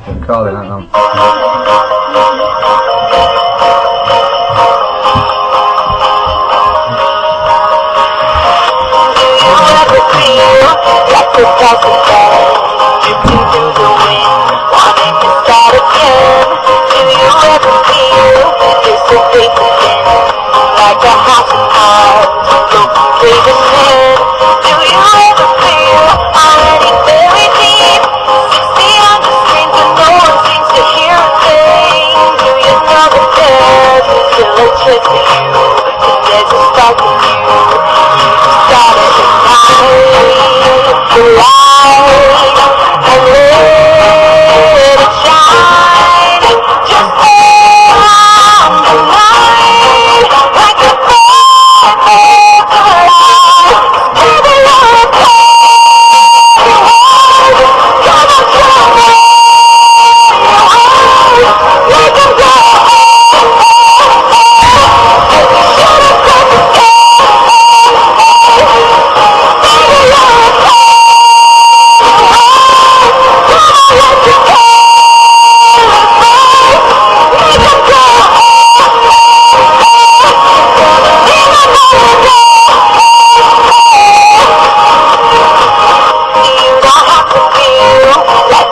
Call it, I don't know. Like a house of cards, don't breathe in. Do you ever feel already very deep? 600 screens but no one seems to hear a thing. Do you know that there's still a chance for you? That there's a spark in you. You started to ignite the light and let it shine. Just hold on tonight like a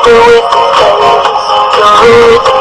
do it,